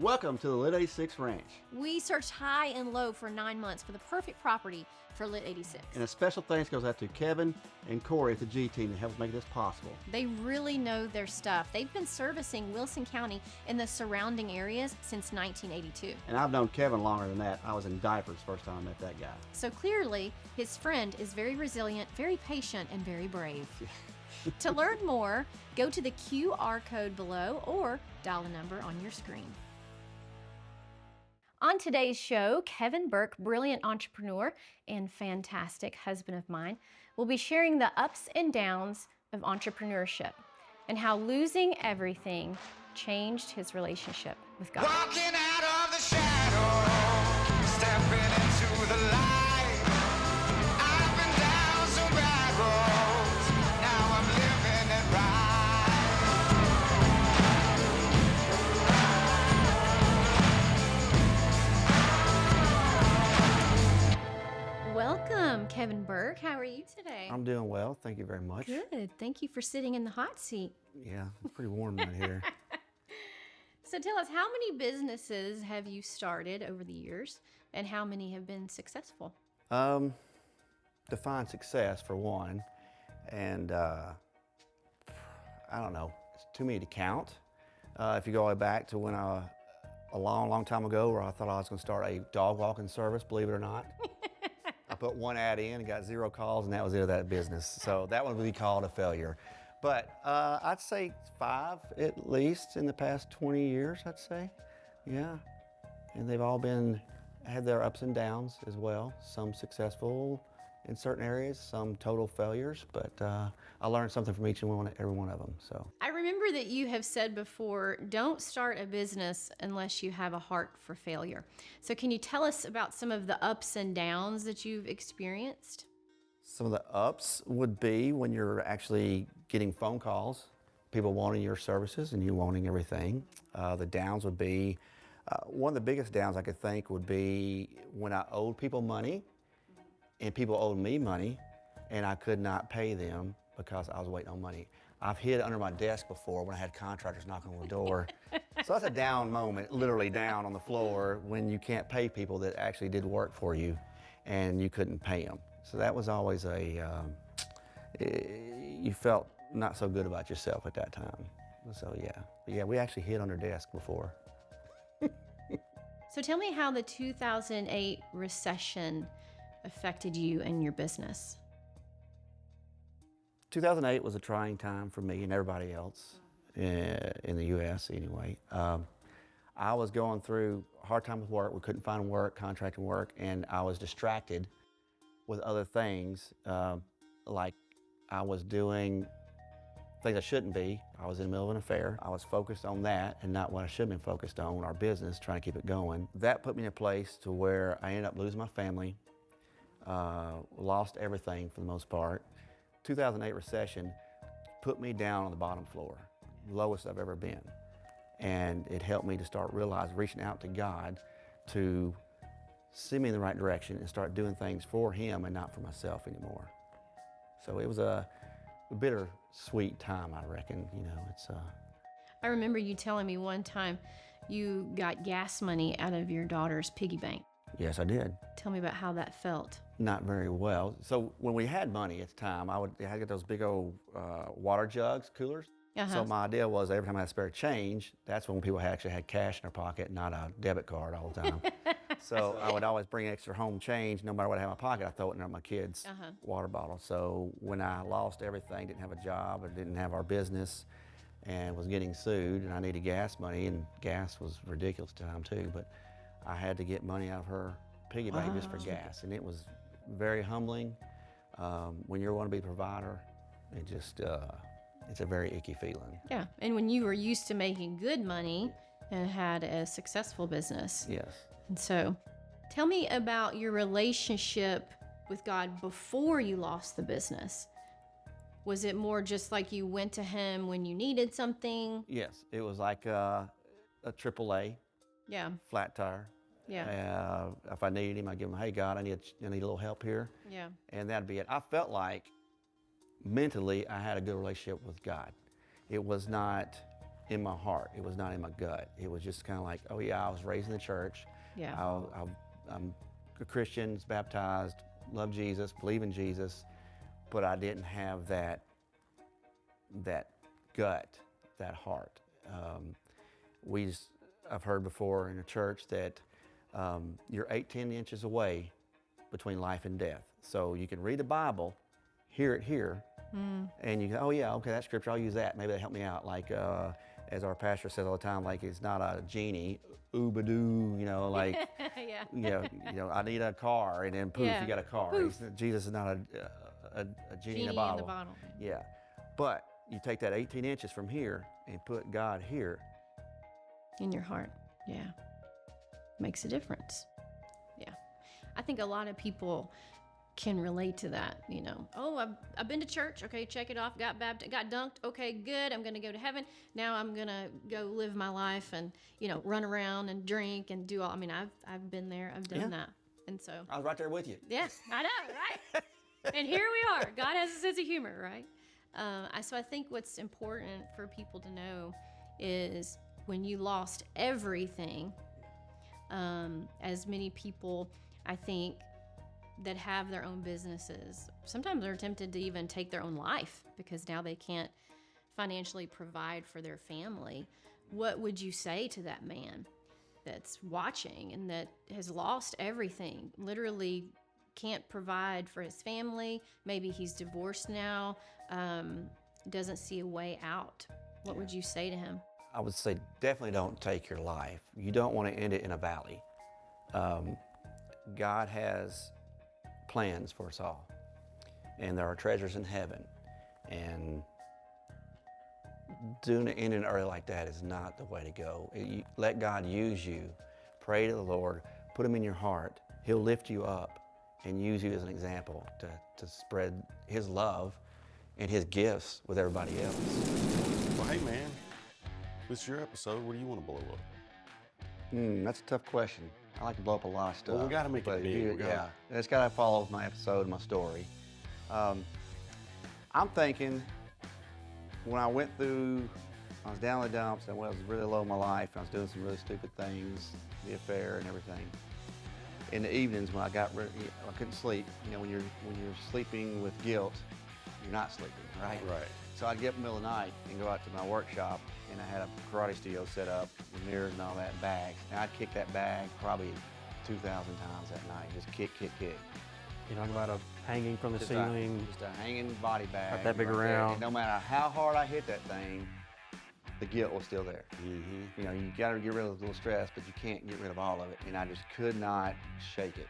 Welcome to the LIT86 Ranch. We searched high and low for 9 months for the perfect property for LIT86. And a special thanks goes out to Kevin and Corey at the G team to help make this possible. They really know their stuff. They've been servicing Wilson County and the surrounding areas since 1982. And I've known Kevin longer than that. I was in diapers first time I met that guy. So clearly, his friend is very resilient, very patient, and very brave. To learn more, go to the QR code below or dial the number on your screen. On today's show, Kevin Burke, brilliant entrepreneur and fantastic husband of mine, will be sharing the ups and downs of entrepreneurship and how losing everything changed his relationship with God. Walking out of the shadow, stepping into the light, up and down some bad roads, now I'm living it right. Welcome, Kevin Burke. How are you today? I'm doing well. Thank you very much. Good. Thank you for sitting in the hot seat. Yeah, it's pretty warm right here. So tell us, how many businesses have you started over the years and how many have been successful? Define success for one. And I don't know, it's too many to count. If you go all the way back to when a long time ago where I thought I was going to start a dog walking service, believe it or not. I put one ad in and got 0 calls, and that was it of that business. So that one would be called a failure. But I'd say 5 at least in the past 20 years, I'd say. Yeah. And they've all had their ups and downs as well. Some successful in certain areas, some total failures, but I learned something from every one of them. So I remember that you have said before, don't start a business unless you have a heart for failure. So can you tell us about some of the ups and downs that you've experienced? some of the ups would be when you're actually getting phone calls, people wanting your services and you wanting everything. The downs would be, one of the biggest downs I could think would be when I owed people money and people owed me money and I could not pay them because I was waiting on money. I've hid under my desk before when I had contractors knocking on the door. So that's a down moment, literally down on the floor when you can't pay people that actually did work for you and you couldn't pay them. So that was always you felt not so good about yourself at that time. So yeah, we actually hid under desk before. So tell me how the 2008 recession affected you and your business. 2008 was a trying time for me and everybody else in the U.S. anyway. I was going through a hard time with work. We couldn't find work, contracting work, and I was distracted with other things, like I was doing things I shouldn't be. I was in the middle of an affair. I was focused on that and not what I should have been focused on, our business, trying to keep it going. That put me in a place to where I ended up losing my family, lost everything for the most part. 2008 recession put me down on the bottom floor, lowest I've ever been. And it helped me to start reaching out to God to send me in the right direction and start doing things for Him and not for myself anymore. So it was a bittersweet time, I reckon. You know, I remember you telling me one time you got gas money out of your daughter's piggy bank. Yes, I did. Tell me about how that felt. Not very well. So when we had money at the time, I had to get those big old water jugs, coolers. So my idea was every time I had spare change, that's when people actually had cash in their pocket, not a debit card all the time. So I would always bring extra home change, no matter what I had in my pocket, I throw it in my kids' water bottle. So when I lost everything, didn't have a job, or didn't have our business, and was getting sued, and I needed gas money, and gas was ridiculous at the time too, but I had to get money out of her piggy bank just for gas, and it was very humbling. When you want to be a provider, it just, it's a very icky feeling. Yeah, and when you were used to making good money and had a successful business. Yes. And so, tell me about your relationship with God before you lost the business. Was it more just like you went to Him when you needed something? Yes, it was like a AAA. Yeah. Flat tire. Yeah. If I needed Him, I'd give Him, hey God, I need a little help here. Yeah. And that'd be it. I felt like mentally I had a good relationship with God. It was not in my heart. It was not in my gut. It was just kind of like, oh yeah, I was raised in the church. Yeah. I'm a Christian, was baptized, love Jesus, believe in Jesus, but I didn't have that gut, that heart. I've heard before in a church that you're 8-10 inches away between life and death. So you can read the Bible, hear it here, and you go, oh yeah, okay, that scripture, I'll use that. Maybe that'll help me out. Like, as our pastor says all the time, like it's not a genie, oobadoo, like, Yeah. I need a car, and then poof, Yeah. you got a car. Poof. Jesus is not a genie in a bottle. Yeah, but you take that 18 inches from here and put God here. In your heart. Yeah. Makes a difference. Yeah. I think a lot of people can relate to that, Oh, I've been to church. Okay, check it off. Got baptized, got dunked. Okay, good. I'm going to go to heaven. Now I'm going to go live my life and, run around and drink and do all. I've been there. I've done that. And so I was right there with you. yeah, I know, right? And here we are. God has a sense of humor, right? So I think what's important for people to know is when you lost everything, as many people, I think, that have their own businesses, sometimes they're tempted to even take their own life because now they can't financially provide for their family. What would you say to that man that's watching and that has lost everything, literally can't provide for his family? Maybe he's divorced now, doesn't see a way out. What would you say to him? I would say definitely don't take your life. You don't want to end it in a valley. God has plans for us all, and there are treasures in heaven, and doing it ending early like that is not the way to go. Let God use you. Pray to the Lord, put him in your heart. He'll lift you up and use you as an example to spread his love and his gifts with everybody else. Well, hey man, this is your episode. What do you want to blow up? That's a tough question. I like to blow up a lot of stuff. Well, we got to make it big. Yeah, it's got to follow my episode, my story. I'm thinking when I went through, I was down in the dumps, and I was really low in my life, and I was doing some really stupid things, the affair and everything. In the evenings when I couldn't sleep. When you're sleeping with guilt, you're not sleeping, right? Right. So I'd get up in the middle of the night and go out to my workshop, and I had a karate studio set up with mirrors and all that, and bags. And I'd kick that bag probably 2,000 times that night. Just kick. You're talking about a hanging from the Just ceiling. Just a hanging body bag. Not that big right there. around. And no matter how hard I hit that thing, the guilt was still there. Mm-hmm. You got to get rid of a little stress, but you can't get rid of all of it. And I just could not shake it.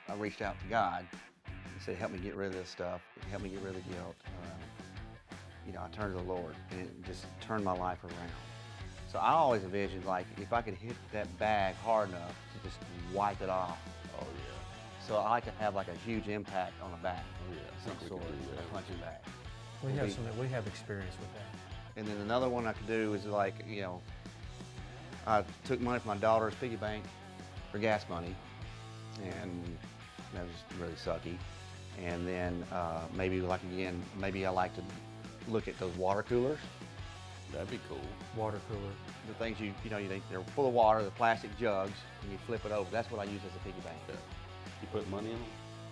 I reached out to God and said, help me get rid of this stuff. Help me get rid of the guilt. I turned to the Lord, and it just turned my life around. So I always envisioned, like, if I could hit that bag hard enough to just wipe it off. Oh yeah. So I like to have like a huge impact on the bag. Oh yeah. I Some think we sort can do of that. a punching bag. We have experience with that. And then another one I could do is like, I took money from my daughter's piggy bank for gas money, and that was really sucky. And then maybe I like to look at those water coolers. That'd be cool. Water cooler. The things they're full of water, the plastic jugs, and you flip it over. That's what I use as a piggy bank. Yeah. You put money in them?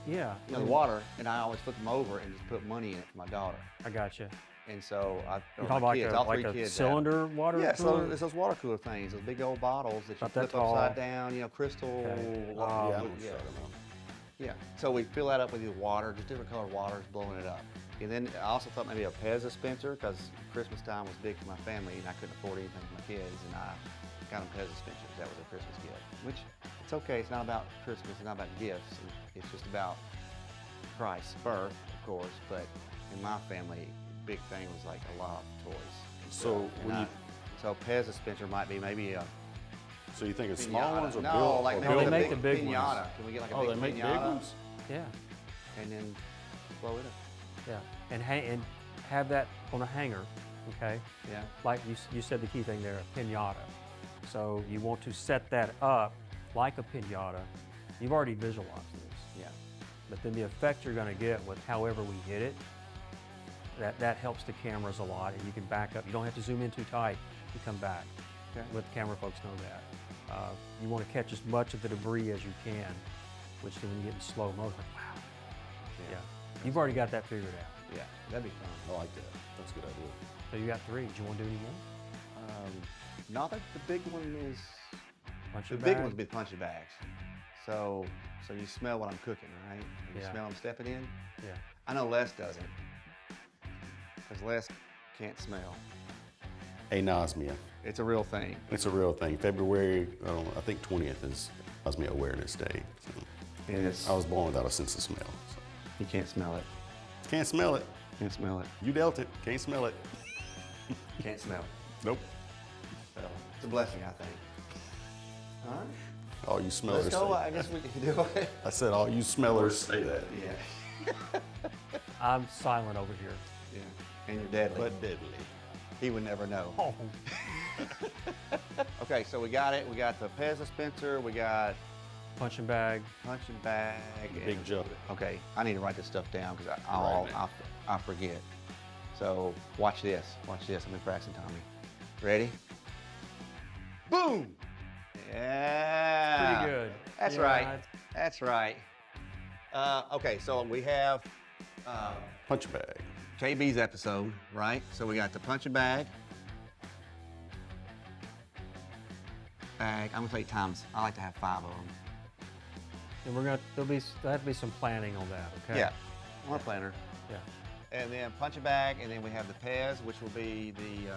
Yeah. The water, and I always flip them over and just put money in it for my daughter. I got you. And so You talking about all three a kids cylinder water Yeah, cooler? so it's those water cooler things, those big old bottles that you About that flip upside tall. down, crystal. Okay. Yeah, I know what yeah. you're talking about. Yeah. So we fill that up with either water, just different colored waters, blowing it up. And then I also thought maybe a Pez dispenser, because Christmas time was big for my family, and I couldn't afford anything for my kids, and I got them Pez dispensers. That was a Christmas gift. Which, it's okay. It's not about Christmas. It's not about gifts. It's just about Christ's birth, of course. But in my family, big thing was like a lot of toys. So So Pez dispenser might be maybe a So you think it's pinata. small ones or no, built? like or maybe they a make big the big pinata. ones. Can we get like a Oh, big they make pinata big ones? Yeah. and then blow it up? Yeah. And have that on a hanger, okay? Yeah. Like you said the key thing there, a pinata. So you want to set that up like a pinata. You've already visualized this. Yeah. But then the effect you're going to get with however we hit it, that helps the cameras a lot, and you can back up. You don't have to zoom in too tight. you come back. Okay. Let the camera folks know that. You want to catch as much of the debris as you can, which then when you get in slow motion, like, wow. Yeah. You've already got that figured out. Yeah, that'd be fun. I like that. That's a good idea. So you got 3. Do you want to do any more? No, the big one is Punch the your big bag? one's big punching bags. So you smell what I'm cooking, right? You Yeah. smell I'm stepping in. Yeah. I know Les doesn't, because Les can't smell. Anosmia. It's a real thing. It's a real thing. February, I think 20th is Anosmia Awareness Day. So And it's I was born without a sense of smell. So. you can't smell it. Can't smell it. Can't smell it. You dealt it. Can't smell it. Can't smell it. Nope. So it's a blessing, I think. All right. All you smellers Let's go. say. I guess we can do it. I said all you smellers say that. Yeah. I'm silent over here. Yeah. And you're deadly. But deadly. He would never know. Oh. Okay, so we got it. We got the Pez dispenser. We got Punching bag. punching bag. Big and- jug. Okay, I need to write this stuff down because Right, man. I'll forget. So watch this. Watch this. I'm in practicing, Tommy. Ready? Boom! Yeah. Pretty good. That's Yeah, right. it's- That's right. Okay, so we have Punch bag. KB's episode, right? So we got the punching bag. I'm gonna say times. I like to have 5 of them. And there'll have to be some planning on that, okay? Yeah. On a planner. Yeah. And then punching bag, and then we have the Pez, which will be the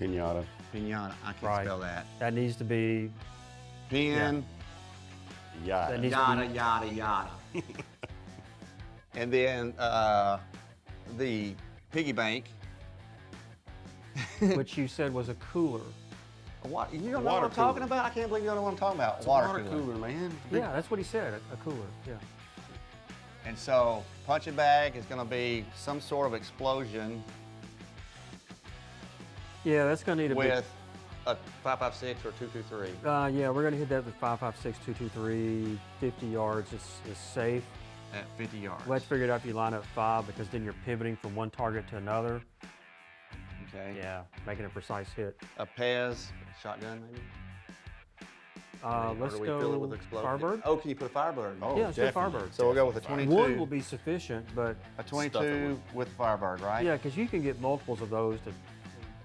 Pinata. pinata. I can't Right. spell that. That needs to be, Pin, Yada. That needs- yada, yada, yada. And then the piggy bank. which you said was a cooler. What? You don't know what Water I'm talking cooler. about? I can't believe you don't know what I'm talking about. It's a water cooler, man. Yeah, that's what he said, a cooler, yeah. And so punching bag is going to be some sort of explosion Yeah, that's gonna need a with a 5.56 or 2.23. big, yeah, we're gonna hit that with 5.56, 2.23, 50 yards is safe. At 50 yards. Let's figure it out if you line up 5, because then you're pivoting from one target to another. Okay. Yeah, making a precise hit. A Pez shotgun, maybe? Or Let's do we fill it go with explosive? Firebird. Oh, can you put a Firebird? Oh, Yeah, let's do definitely. Firebird. So we'll go with a Definitely. 22. One will be sufficient, but A Stuff it 22 with Firebird, right? yeah, because you can get multiples of those to,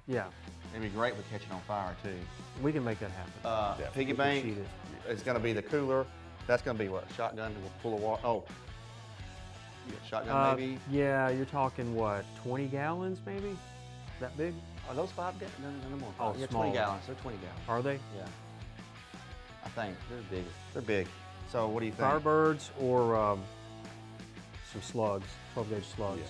yeah, It'd be great with catching on fire, too. we can make that happen. Yeah, Piggy we can bank cheat it. is going to be the cooler. That's going to be what? Shotgun full of water? Oh. You got shotgun, maybe? Yeah, you're talking what, 20 gallons maybe? That big? Are those 5 gallons? No more. Oh, yeah, small. 20 gallons. They're 20 gallons. Are they? Yeah. I think. They're big. They're big. So what do you think? Firebirds or some slugs, 12 gauge slugs. Yeah.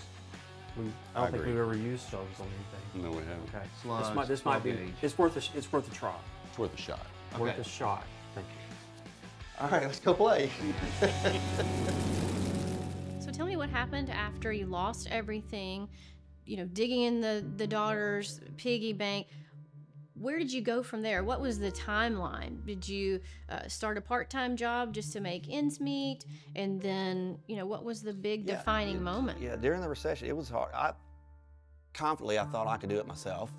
I don't I think agree. we've ever used those on anything. No, we haven't. Okay. Slugs, this might 12 be. gauge. It's worth a try. It's worth a shot. Worth Okay. a shot. Thank you. All right, let's go play. So tell me what happened after you lost everything, digging in the daughter's piggy bank. Where did you go from there? What was the timeline? Did you start a part-time job just to make ends meet? And then, what was the big defining moment? Yeah, during the recession, it was hard. Confidently, I thought I could do it myself.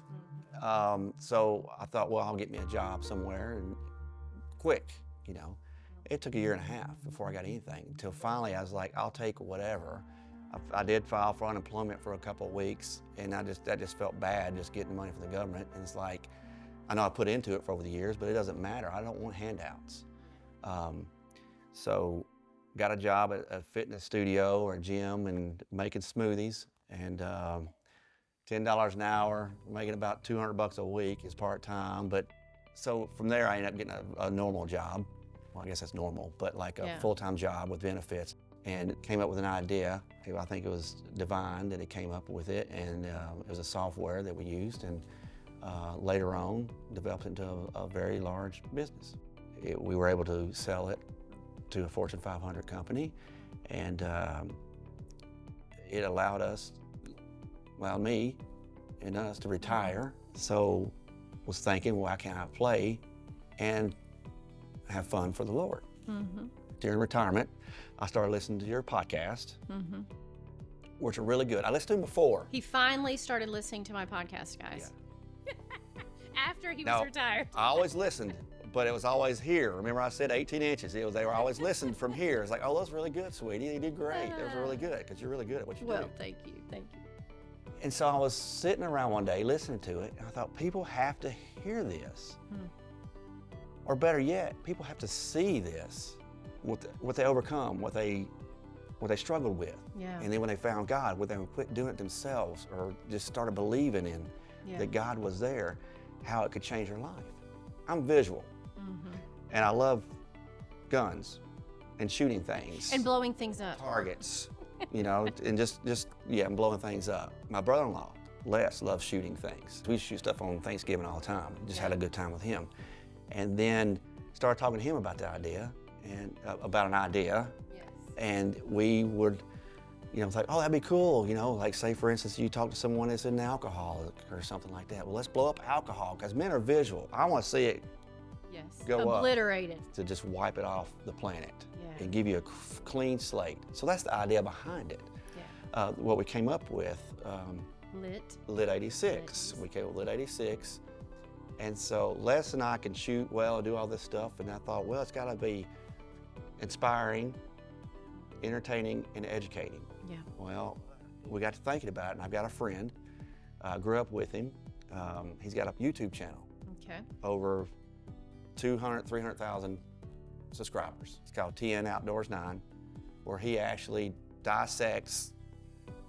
So I thought, well, I'll get me a job somewhere and quick, It took a year and a half before I got anything, until finally I was like, I'll take whatever. I did file for unemployment for a couple of weeks, and that just felt bad, just getting money from the government. And it's like, I know I put into it for over the years, but it doesn't matter. I don't want handouts. So got a job at a fitness studio or a gym and making smoothies, and $10 an hour, making about $200 a week is part-time. But so from there, I ended up getting a normal job. Well, I guess that's normal, but like a full-time job with benefits, and came up with an idea. I think it was divine that it came up with it, and it was a software that we used, and later on developed into a very large business. We were able to sell it to a Fortune 500 company, and it allowed me and us to retire. So was thinking, well, how can I play and have fun for the Lord? Mm-hmm. During retirement, I started listening to your podcast, Mm-hmm. which are really good. I listened to them before. He finally started listening to my podcast, guys. after he was No, retired. I always listened, but it was always here. Remember I said 18 inches. They were always listened from here. It's like, oh, that was really good, sweetie. You did great. That was really good, because you're really good at what you do. Well, thank you, thank you. And so I was sitting around one day listening to it, and I thought, people have to hear this. Or better yet, people have to see this, what they overcome, what they struggled with. Yeah. And then when they found God, when they would quit doing it themselves or just started believing in that God was there, how it could change their life. I'm visual, and I love guns and shooting things. And blowing things up. Targets, you know, and just and blowing things up. My brother-in-law, Les, loves shooting things. We shoot stuff on Thanksgiving all the time. Just had a good time with him. And then started talking to him about the idea, and about an idea. Yes. And we would, you know, it's like, oh, that'd be cool. You know, like say for instance, you talk to someone that's in alcohol or something like that. Well, let's blow up alcohol, because men are visual. I want to see it Yes. go up. Obliterated. To just wipe it off the planet Yeah. and give you a clean slate. So that's the idea behind it. Yeah. What we came up with, LIT86. LIT86. We came up with LIT86. And so Les and I can shoot well and do all this stuff, and I thought, well, it's got to be inspiring, entertaining, and educating. Yeah. Well, we got to thinking about it, and I've got a friend, grew up with him. He's got a YouTube channel, Okay. over 200, 300,000 subscribers. It's called TN Outdoors 9, where he actually dissects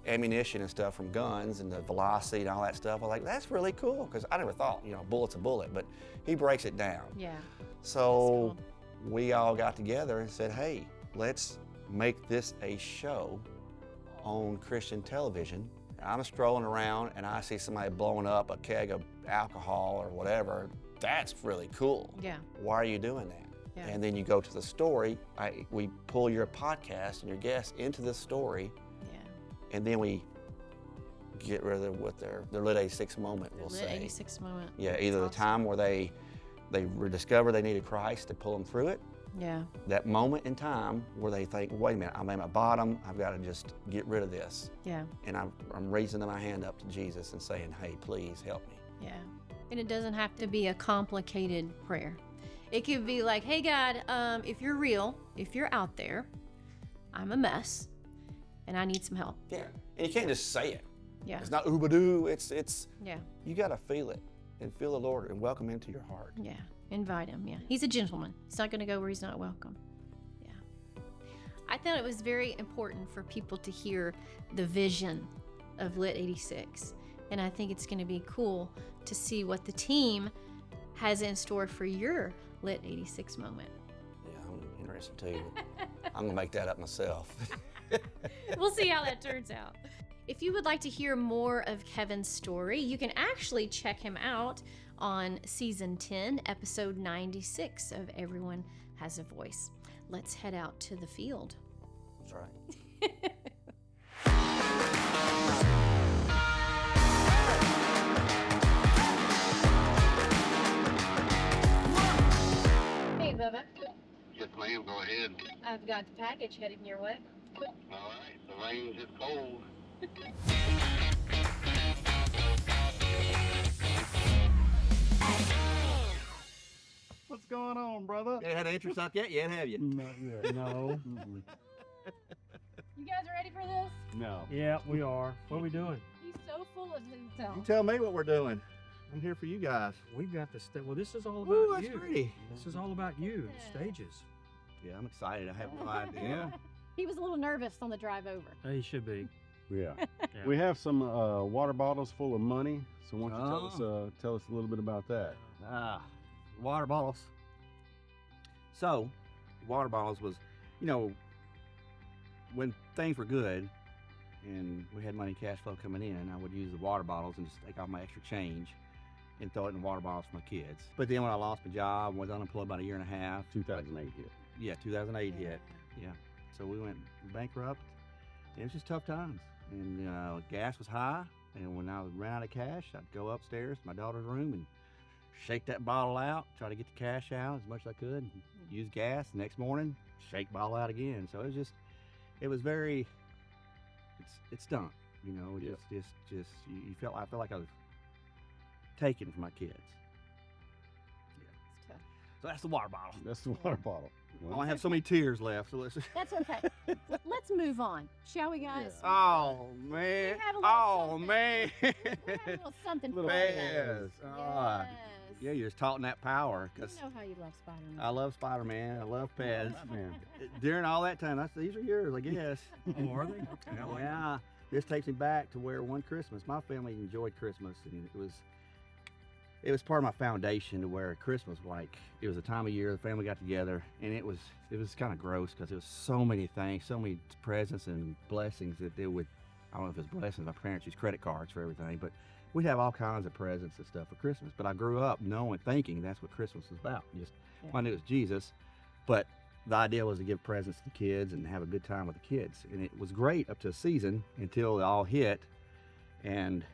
ammunition and stuff from guns and the velocity and all that stuff. I was like, that's really cool, because I never thought, you know, bullet's a bullet, but he breaks it down. Yeah. So we all got together and said, hey, let's make this a show on Christian television. I'm strolling around and I see somebody blowing up a keg of alcohol or whatever. That's really cool. Yeah. Why are you doing that? Yeah. And then you go to the story. We pull your podcast and your guests into the story, Yeah. and then we get rid of what their LIT86 moment, we'll say. LIT86 moment. Yeah, either the time where they rediscover they needed Christ to pull them through it, Yeah. that moment in time where they think, wait a minute, I'm at my bottom, I've got to just get rid of this. Yeah. And I'm raising my hand up to Jesus and saying, hey, please help me. Yeah. And it doesn't have to be a complicated prayer. It could be like, hey, God, if you're real, if you're out there, I'm a mess and I need some help. Yeah, and you can't just say it. Yeah. It's not oobadoo, it's Yeah. you got to feel it and feel the Lord and welcome him into your heart. Yeah. Invite him. Yeah. He's a gentleman. He's not going to go where he's not welcome. Yeah. I thought it was very important for people to hear the vision of LIT86. And I think it's going to be cool to see what the team has in store for your LIT86 moment. Yeah, I'm interested too. I'm gonna make that up myself. We'll see how that turns out. If you would like to hear more of Kevin's story, you can actually check him out on season 10, episode 96 of Everyone Has a Voice. Let's head out to the field. That's right. Hey, Bubba. Yes, ma'am, go ahead. I've got the package heading your way. All right, the rain's just cold. What's going on, brother? You ain't had an interest out yet, have you? Not yet. No. You guys ready for this? No. Yeah, we are. What are we doing? He's so full of himself. You tell me what we're doing. I'm here for you guys. We've got the well, this is all about Ooh, that's you. pretty. This is all about you, the stages. Yeah, I'm excited. I have no idea. He was a little nervous on the drive over. He should be. Yeah. Yeah. We have some water bottles full of money. So why don't you tell us a little bit about that? Water bottles. So, water bottles was, you know, when things were good and we had money cash flow coming in, I would use the water bottles and just take off my extra change and throw it in water bottles for my kids. But then when I lost my job, was unemployed about a year and a half. 2008 hit. Yeah, 2008 hit. Yeah. So we went bankrupt. It was just tough times. And gas was high. And when I ran out of cash, I'd go upstairs to my daughter's room and shake that bottle out, try to get the cash out as much as I could, and use gas. The next morning, shake bottle out again. So it was very, it stunk, you know, just, you felt, I felt like I was taken from my kids. So that's the water bottle. That's the water bottle. I only have so many tears left. So let's. That's okay. Let's move on, shall we, guys? Oh man! have a little Oh something. man! We have a little something for you. Fez. Yes. Yeah, you're just taught that power. You 'Cause know how you love Spider-Man. I love Spider-Man. I love Pez. Man. During all that time, these are yours, I guess. Oh, are they? Okay, I like Yeah. This takes me back to where one Christmas, my family enjoyed Christmas, and it was part of my foundation to where Christmas, like, it was a time of year the family got together, and it was kind of gross because there was so many things, so many presents and blessings that they would. I don't know if it's blessings. My parents used credit cards for everything, but we'd have all kinds of presents and stuff for Christmas. But I grew up thinking that's what Christmas was about. Just I knew it was Jesus, but the idea was to give presents to the kids and have a good time with the kids, and it was great up to a season until it all hit, and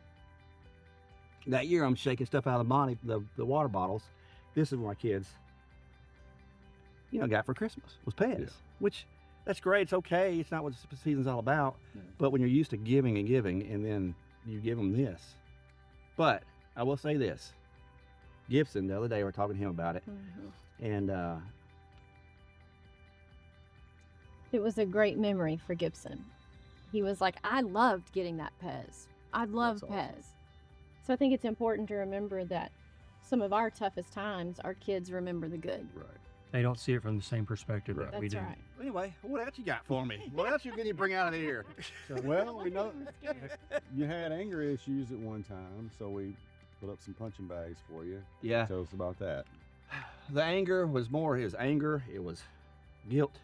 that year I'm shaking stuff out of the water bottles. This is what my kids, got for Christmas was Pez, which that's great. It's okay. It's not what the season's all about. But when you're used to giving and giving, and then you give them this. But I will say this: Gibson, the other day we were talking to him about it, and It was a great memory for Gibson. He was like, I loved getting that Pez. I love That's Pez. awesome. So I think it's important to remember that some of our toughest times, our kids remember the good. Right. They don't see it from the same perspective that we That's do. right. anyway, what else you got for me? What else can you bring out of here? Well, we know you had anger issues at one time, so we put up some punching bags for you. Yeah, Tell us about that. the anger was more. It was anger. It was guilt,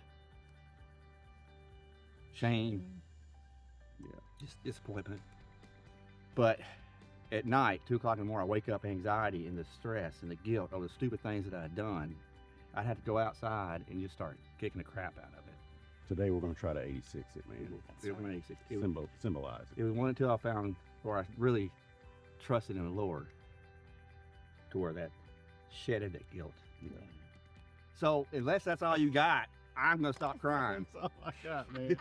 shame, just disappointment. But at night, 2 o'clock in the morning, I wake up anxiety and the stress and the guilt of the stupid things that I had done. I'd have to go outside and just start kicking the crap out of it. Today we're going to try to 86 it, man. Symbolize it. It was one until I found where I really trusted in the Lord to where that shedded that guilt. So unless that's all you got, I'm going to stop crying. That's all I got, man.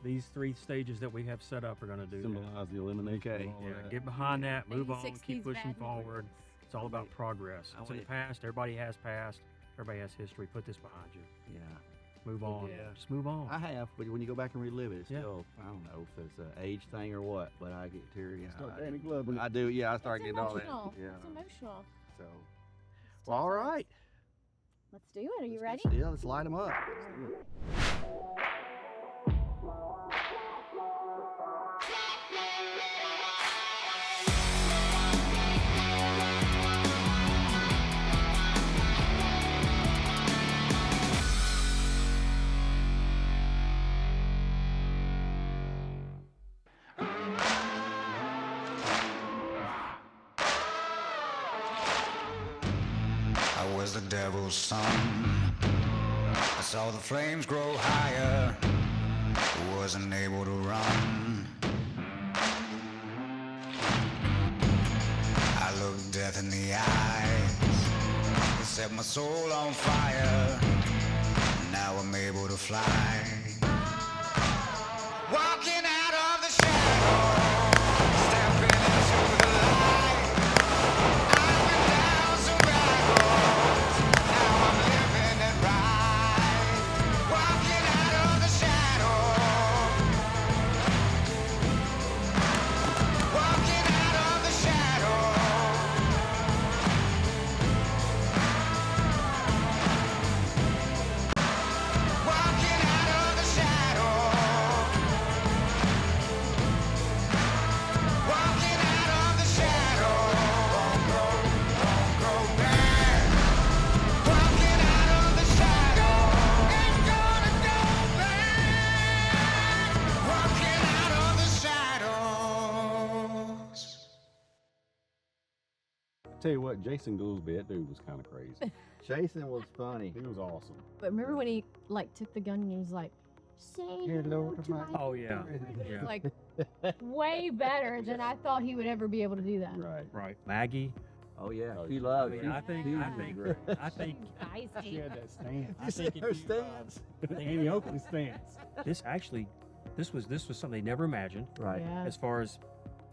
These 3 stages that we have set up are going to do that. Symbolize the elimination. Okay. Of all Yeah, of that. get behind that, move on, 86 keep these pushing bad forward. memories. It's all about progress. I It's in the want past. Everybody has past. Everybody has history. Put this behind you. Yeah. Move on. Yeah. Just move on. I have, but when you go back and relive it, it's Yeah. still, I don't know if it's an age thing or what, but I get teary. Start Danny Glover. I do, yeah, I start It's getting all that. emotional. Yeah. It's emotional. So, well, all right. Let's do it. Are you ready? Yeah, let's light them up. I was the devil's son. I saw the flames grow higher. Wasn't able to run. I looked death in the eyes. It set my soul on fire. Now I'm able to fly. Walking out of the shadow, stepping into the light. I've been down some bad roads. Now I'm living it right. Walking out of the shadow. Walking out of the shadow. Walking out of the shadow. Walking out of the shadow. Won't go back. Walking out of the shadow. Ain't gonna go back. Walking out of the shadows. Tell you what, Jason Goolsby, that dude was kind of crazy. Jason was funny. He was awesome. But remember when he took the gun and he was like, "Say hello to my." Oh, yeah. Yeah. Like way better than I thought he would ever be able to do that. Right. Right. Maggie. Oh, yeah. Oh, He yeah. loved I mean, I think She had that stance. I think if Her you, stance. The Annie Oakley stance. this was something they never imagined Right. Yeah. as far as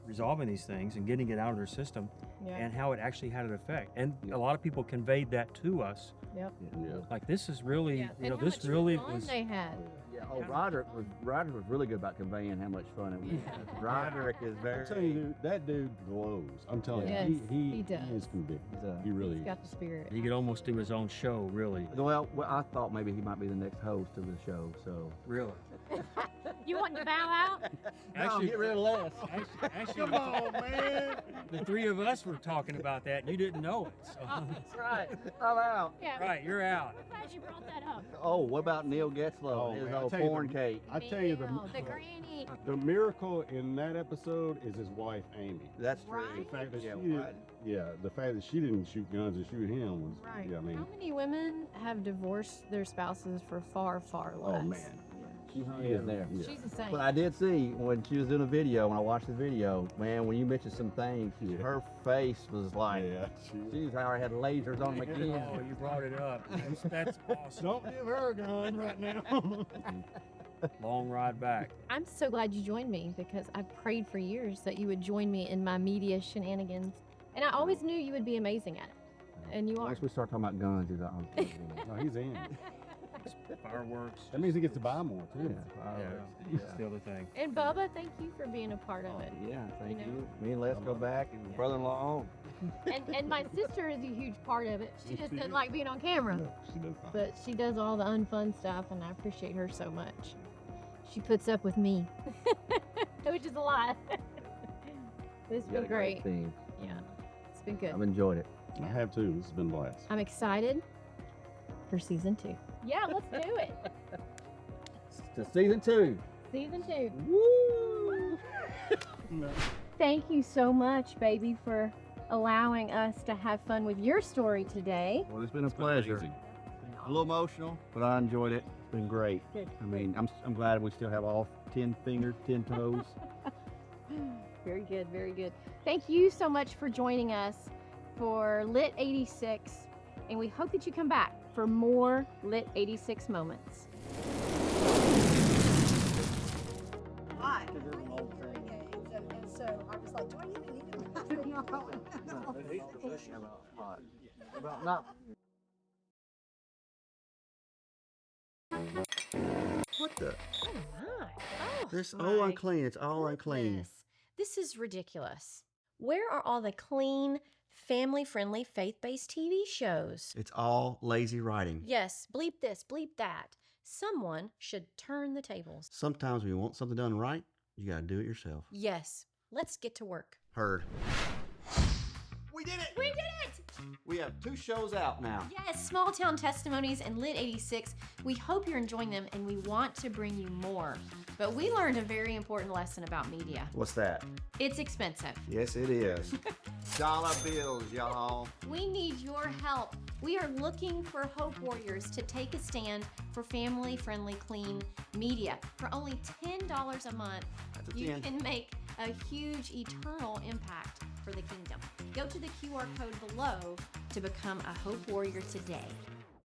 resolving these things and getting it out of their system, Yeah. and how it actually had an effect. And a lot of people conveyed that to us. Yep. Yeah. Like, this is really, Yeah. you know, And how this much really fun was. they had. Yeah. Oh, Roderick was really good about conveying how much fun it was. Yeah. Roderick is very. I'm telling you, dude, that dude glows. I'm telling Yes, you, he he does. is convicted. He's He really He's is. got the spirit. He could almost do his own show, really. Well, I thought maybe he might be the next host of the show. So. Really. You want to bow out? Actually, get rid of Les. Actually, Come on, man. the three of us were talking about that, and you didn't know it. So. That's right. I'm out. Yeah. Right, you're out. I'm glad you brought that up. Oh, what about Neil Getzlow? Oh, His man, I old tell you porn the- cake. I tell you, The granny. the miracle in that episode is his wife, Amy. That's true. Right. The fact that Yeah, she didn't, right. the fact that she didn't shoot guns and shoot him was, Right. yeah, I mean, How many women have divorced their spouses for far, far less? oh man. She hung in there. Yeah. She's the same. But I did see when she was doing a video, when I watched the video, man, when you mentioned some things, Yeah. her face was like, Yeah, she's already had lasers on them again. Oh, you brought it up. That's awesome. Don't give her a gun right now. Long ride back. I'm so glad you joined me because I've prayed for years that you would join me in my media shenanigans. And I always knew you would be amazing at it. And you are. Once we start talking about guns, he's like, No, he's in. Fireworks. That means he gets to buy more too. Yeah, that's the other thing. And Bubba, thank you for being a part of it. yeah, thank You you. know. Me and Les go back, and brother-in-law on. And my sister is a huge part of it. She just doesn't like being on camera. She does fine. But she does all the unfun stuff, and I appreciate her so much. She puts up with me, which is a lot. It's You got been a great. team. Yeah, it's been good. I've enjoyed it. I have too. This has been a blast. I'm excited for season 2. Yeah, let's do it. To season 2. Season 2. Woo! Thank you so much, baby, for allowing us to have fun with your story today. Well, it's been a pleasure. A little emotional, but I enjoyed it. It's been great. Good. I mean, I'm glad we still have all 10 fingers, 10 toes. Very good, very good. Thank you so much for joining us for LIT86, and we hope that you come back for more LIT86 moments. Hi. I like hearing aids, and so I was like, do I even need them? About not. What the? Oh my. Oh, This my all unclean. It's all unclean. goodness. This is ridiculous. Where are all the clean, family-friendly, faith-based TV shows? It's all lazy writing. Yes, bleep this, bleep that. Someone should turn the tables. Sometimes when you want something done right, you gotta do it yourself. Yes, let's get to work. Heard. We did it! We did it! We have 2 shows out now. Yes, Small Town Testimonies and LIT86. We hope you're enjoying them and we want to bring you more. But we learned a very important lesson about media. What's that? It's expensive. Yes, it is. Dollar bills, y'all. We need your help. We are looking for hope warriors to take a stand for family-friendly, clean media. For only $10 a month, That's a you 10. can make a huge eternal impact for the kingdom. Go to the QR code below to become a hope warrior today.